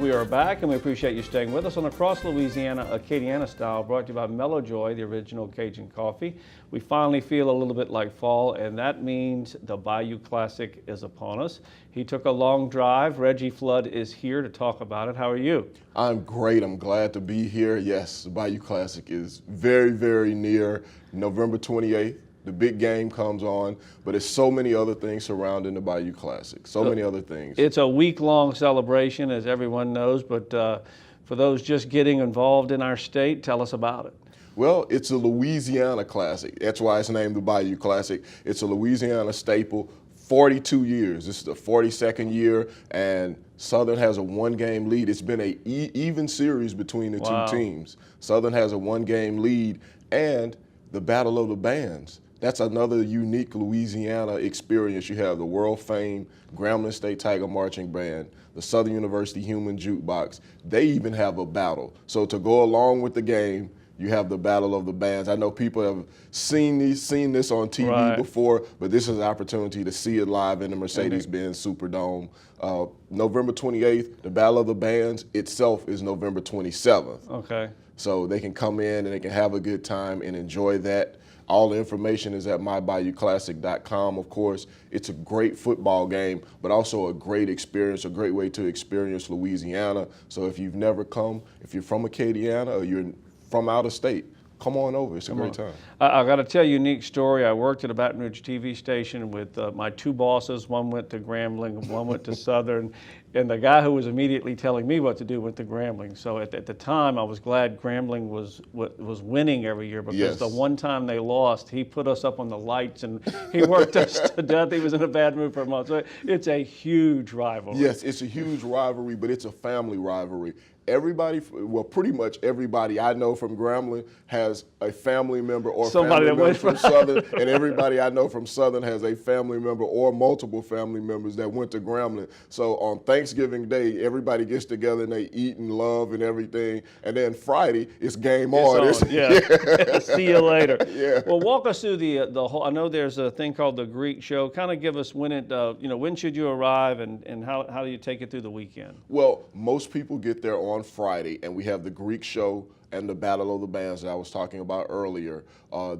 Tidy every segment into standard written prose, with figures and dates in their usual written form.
We are back, and we appreciate you staying with us on Across Louisiana, Acadiana Style, brought to you by Mellow Joy, the original Cajun coffee. We finally feel a little bit like fall, and that means the Bayou Classic is upon us. He took a long drive. Reggie Flood is here to talk about it. How are you? I'm great. I'm glad to be here. Yes, the Bayou Classic is very, very near. November 28th. The big game comes on, but there's so many other things surrounding the Bayou Classic, so many other things. It's a week-long celebration, as everyone knows, but for those just getting involved in our state, tell us about it. Well, it's a Louisiana Classic. That's why it's named the Bayou Classic. It's a Louisiana staple, 42 years. This is the 42nd year, and Southern has a one-game lead. It's been an even series between the two teams. Southern has a one-game lead, and the Battle of the Bands. That's another unique Louisiana experience. You have the world-famed Grambling State Tiger Marching Band, the Southern University Human Jukebox. They even have a battle. So to go along with the game, you have the Battle of the Bands. I know people have seen this on TV before, but this is an opportunity to see it live in the Mercedes-Benz Superdome. November 28th, the Battle of the Bands itself is November 27th. Okay. So they can come in and they can have a good time and enjoy that. All the information is at mybayouclassic.com, of course. It's a great football game, but also a great experience, a great way to experience Louisiana. So if you've never come, if you're from Acadiana or you're from out of state, come on over. It's a great time. I got to tell you a unique story. I worked at a Baton Rouge TV station with my two bosses. One went to Grambling, one went to Southern, and the guy who was immediately telling me what to do went to Grambling. So at the time, I was glad Grambling was winning every year, because the one time they lost, he put us up on the lights and he worked us to death. He was in a bad mood for a month. So it's a huge rivalry. Yes, it's a huge rivalry, but it's a family rivalry. Everybody, well, pretty much everybody I know from Grambling has a family member or family member from Southern, and everybody I know from Southern has a family member or multiple family members that went to Grambling. So on Thanksgiving Day, everybody gets together and they eat and love and everything, and then Friday, it's game on. See you later. Yeah. Well, walk us through the whole. I know there's a thing called the Greek Show. Kind of give us when it, when should you arrive, and how do you take it through the weekend? Well, most people get there on Friday, and we have the Greek Show and the Battle of the Bands that I was talking about earlier.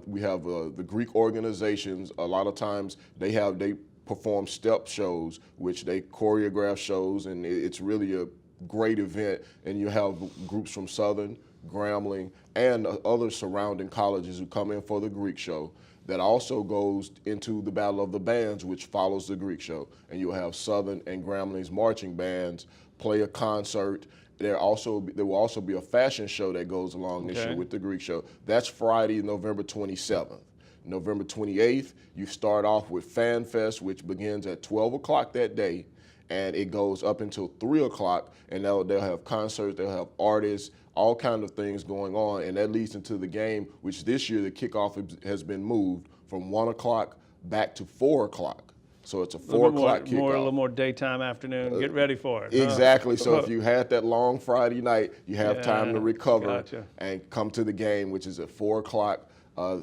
We have the Greek organizations. A lot of times they perform step shows, which they choreograph shows, and it's really a great event. And you have groups from Southern, Grambling, and other surrounding colleges who come in for the Greek Show. That also goes into the Battle of the Bands, which follows the Greek Show. And you'll have Southern and Grambling's marching bands play a concert. There will also be a fashion show that goes along this year with the Greek Show. That's Friday, November 27th. November 28th, you start off with Fan Fest, which begins at 12 o'clock that day, and it goes up until 3 o'clock, and they'll have concerts, they'll have artists, all kinds of things going on, and that leads into the game, which this year the kickoff has been moved from 1 o'clock back to 4 o'clock. So it's a 4 o'clock kickoff. A little more daytime, afternoon. Get ready for it. Exactly. So if you had that long Friday night, you have time to recover and come to the game, which is at 4 o'clock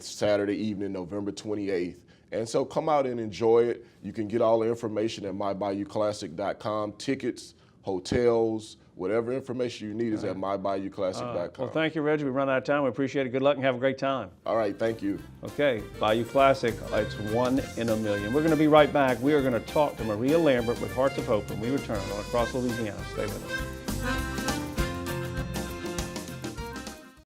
Saturday evening, November 28th. And so come out and enjoy it. You can get all the information at mybayouclassic.com. Tickets, hotels, whatever information you need is at mybayouclassic.com. Well, thank you, Reggie. We run out of time. We appreciate it. Good luck and have a great time. All right, thank you. Okay, Bayou Classic, it's 1 in a million. We're going to be right back. We are going to talk to Maria Lambert with Hearts of Hope when we return on Across Louisiana. Stay with us.